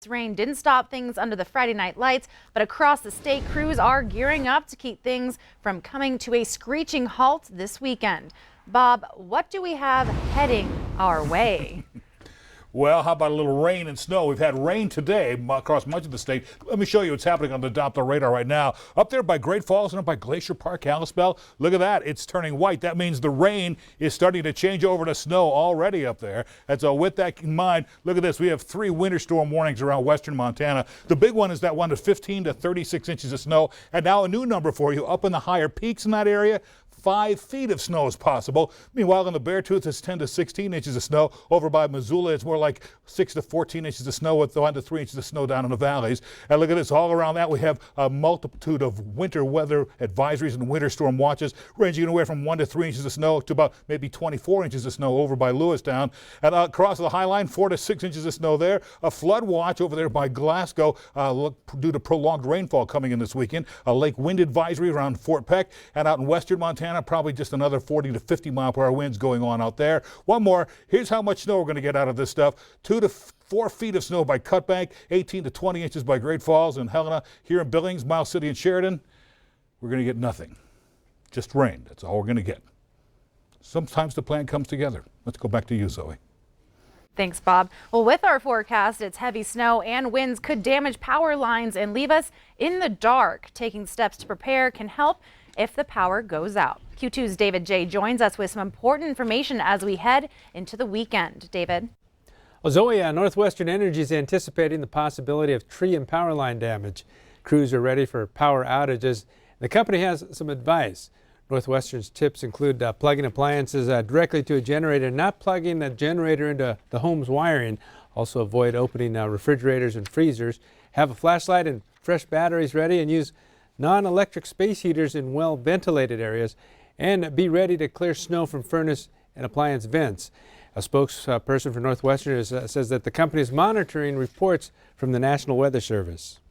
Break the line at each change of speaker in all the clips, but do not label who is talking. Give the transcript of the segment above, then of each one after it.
Rain didn't stop things under the Friday night lights, but across the state, crews are gearing up to keep things from coming to a screeching halt this weekend. Bob, what do we have heading our way?
Well, how about a little rain and snow? We've had rain today across much of the state. Let me show you what's happening on the Doppler radar right now. Up there by Great Falls and up by Glacier Park, Kalispell, look at that. It's turning white. That means the rain is starting to change over to snow already up there. And so with that in mind, look at this. We have 3 winter storm warnings around western Montana. The big one is that one to 15 to 36 inches of snow. And now a new number for you up in the higher peaks in that area. 5 feet of snow is possible. Meanwhile, in the Beartooth, it's 10 to 16 inches of snow. Over by Missoula, it's more like 6 to 14 inches of snow with 1 to 3 inches of snow down in the valleys. And look at this, all around that we have a multitude of winter weather advisories and winter storm watches ranging anywhere from 1 to 3 inches of snow to about maybe 24 inches of snow over by Lewistown. And across the High Line, 4 to 6 inches of snow there. A flood watch over there by Glasgow due to prolonged rainfall coming in this weekend. A lake wind advisory around Fort Peck, and out in western Montana, probably just another 40 to 50 mile per hour winds going on out there. One more. Here's how much snow we're going to get out of this stuff. 2 to 4 feet of snow by Cutbank, 18 to 20 inches by Great Falls and Helena. Here in Billings, Miles City and Sheridan, we're going to get nothing. Just rain. That's all we're going to get. Sometimes the plan comes together. Let's go back to you, Zoe.
Thanks, Bob. Well, with our forecast, it's heavy snow and winds could damage power lines and leave us in the dark. Taking steps to prepare can help if the power goes out. Q2's David J. joins us with some important information as we head into the weekend. David.
Well, Zoe, Northwestern Energy is anticipating the possibility of tree and power line damage. Crews are ready for power outages. The company has some advice. Northwestern's tips include plugging appliances directly to a generator, not plugging the generator into the home's wiring. Also avoid opening refrigerators and freezers. Have a flashlight and fresh batteries ready, and use non-electric space heaters in well-ventilated areas, and be ready to clear snow from furnace and appliance vents. A spokesperson for Northwestern says that the company is monitoring reports from the National Weather Service.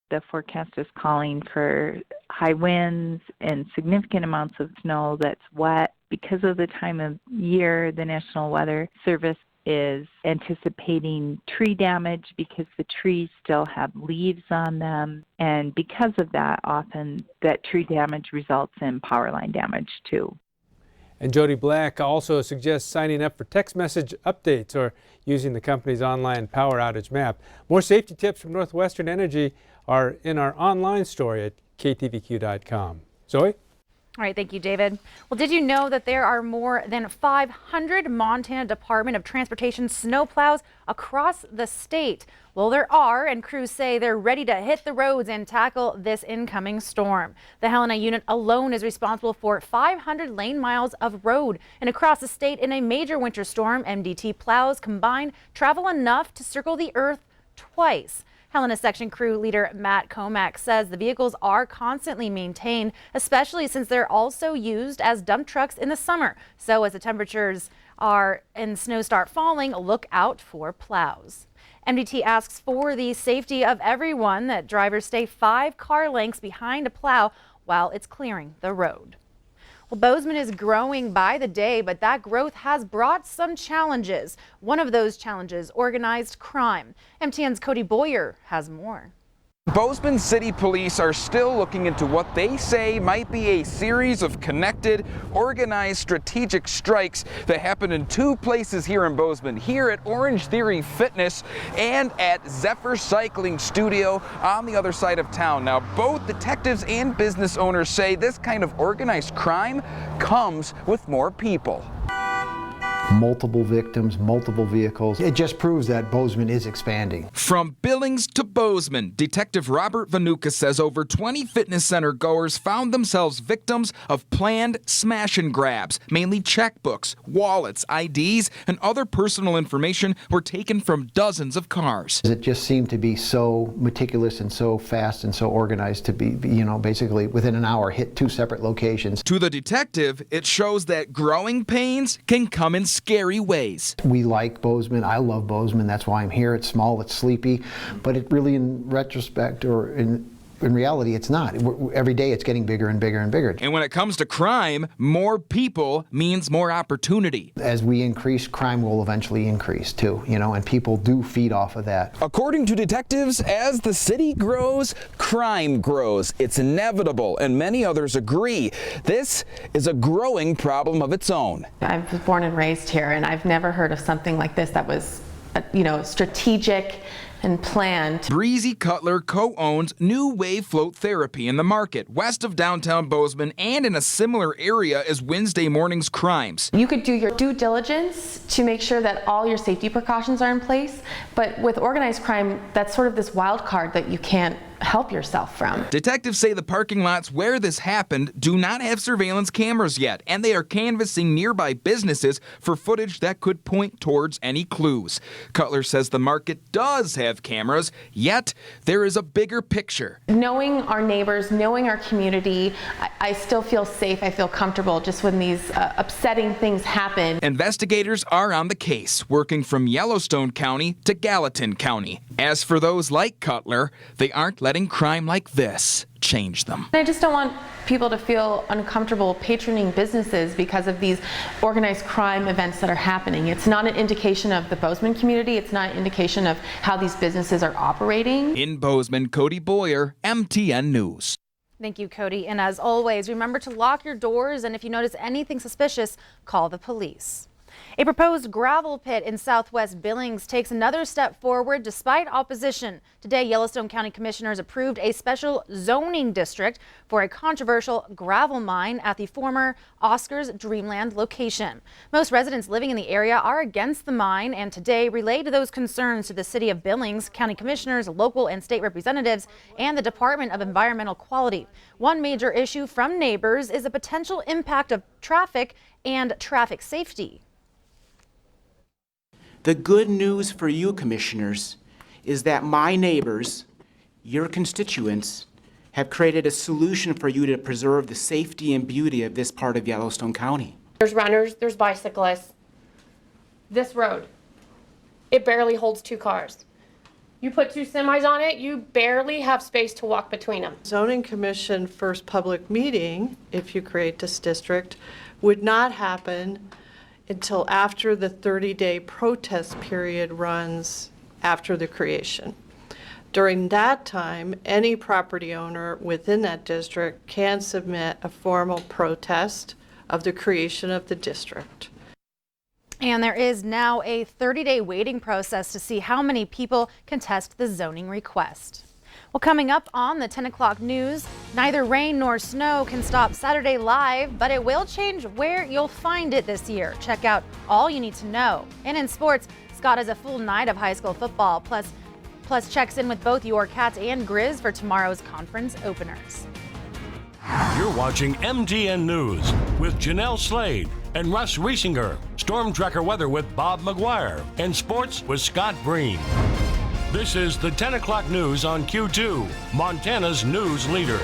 The forecast is calling for high winds and significant amounts of snow that's wet. Because of the time of year, the National Weather Service is anticipating tree damage because the trees still have leaves on them. And because of that, often that tree damage results in power line damage too.
And Jody Black also suggests signing up for text message updates or using the company's online power outage map. More safety tips from Northwestern Energy are in our online story at ktvq.com. Zoe?
All right, thank you, David. Well, did you know that there are more than 500 Montana Department of Transportation snowplows across the state? Well, there are, and crews say they're ready to hit the roads and tackle this incoming storm. The Helena unit alone is responsible for 500 lane miles of road. And across the state in a major winter storm, MDT plows combined travel enough to circle the earth twice. Helena section crew leader Matt Comack says the vehicles are constantly maintained, especially since they're also used as dump trucks in the summer. So as the temperatures and snow start falling, look out for plows. MDT asks for the safety of everyone that drivers stay 5 car lengths behind a plow while it's clearing the road. Well, Bozeman is growing by the day, but that growth has brought some challenges. One of those challenges, organized crime. MTN's Cody Boyer has more.
Bozeman City Police are still looking into what they say might be a series of connected, organized strategic strikes that happened in 2 places here in Bozeman, here at Orange Theory Fitness and at Zephyr Cycling Studio on the other side of town. Now, both detectives and business owners say this kind of organized crime comes with more people.
Multiple victims, multiple vehicles. It just proves that Bozeman is expanding.
From Billings to Bozeman, Detective Robert Vanuka says over 20 fitness center goers found themselves victims of planned smash and grabs. Mainly checkbooks, wallets, IDs, and other personal information were taken from dozens of cars.
It just seemed to be so meticulous and so fast and so organized to be, basically within an hour hit 2 separate locations.
To the detective, it shows that growing pains can come in scary ways.
We like Bozeman. I love Bozeman. That's why I'm here. It's small, it's sleepy, but it really, in retrospect or in in reality, it's not. Every day it's getting bigger and bigger and bigger.
And when it comes to crime, more people means more opportunity.
As we increase, crime will eventually increase too, and people do feed off of that.
According to detectives, as the city grows, crime grows. It's inevitable, and many others agree. This is a growing problem of its own.
I was born and raised here, and I've never heard of something like this that was, strategic and planned.
Breezy Cutler co-owns New Wave Float Therapy in the market west of downtown Bozeman and in a similar area as Wednesday morning's crimes.
You could do your due diligence to make sure that all your safety precautions are in place, but with organized crime, that's sort of this wild card that you can't help yourself from.
Detectives say the parking lots where this happened do not have surveillance cameras yet, and they are canvassing nearby businesses for footage that could point towards any clues. Cutler says the market does have cameras, yet there is a bigger picture.
Knowing our neighbors, knowing our community, I still feel safe, I feel comfortable just when these upsetting things happen.
Investigators are on the case, working from Yellowstone County to Gallatin County. As for those like Cutler, they aren't letting crime like this change them.
I just don't want people to feel uncomfortable patroning businesses because of these organized crime events that are happening. It's not an indication of the Bozeman community. It's not an indication of how these businesses are operating.
In Bozeman, Cody Boyer, MTN News.
Thank you, Cody. And as always, remember to lock your doors, and if you notice anything suspicious, call the police. A proposed gravel pit in southwest Billings takes another step forward despite opposition. Today, Yellowstone County Commissioners approved a special zoning district for a controversial gravel mine at the former Oscar's Dreamland location. Most residents living in the area are against the mine and today relayed those concerns to the city of Billings, county commissioners, local and state representatives, and the Department of Environmental Quality. One major issue from neighbors is the potential impact of traffic and traffic safety.
The good news for you, commissioners, is that my neighbors, your constituents, have created a solution for you to preserve the safety and beauty of this part of Yellowstone County.
There's runners, there's bicyclists. This road, it barely holds 2 cars. You put 2 semis on it, you barely have space to walk between them.
Zoning Commission first public meeting, if you create this district, would not happen until after the 30-day protest period runs after the creation. During that time, any property owner within that district can submit a formal protest of the creation of the district.
And there is now a 30-day waiting process to see how many people contest the zoning request. Well, coming up on the 10 o'clock news, neither rain nor snow can stop Saturday Live, but it will change where you'll find it this year. Check out all you need to know. And in sports, Scott has a full night of high school football, plus checks in with both your Cats and Grizz for tomorrow's conference openers.
You're watching MTN News with Janelle Slade and Russ Riesinger. Storm Tracker weather with Bob McGuire. And sports with Scott Breen. This is the 10 o'clock news on Q2, Montana's news leader.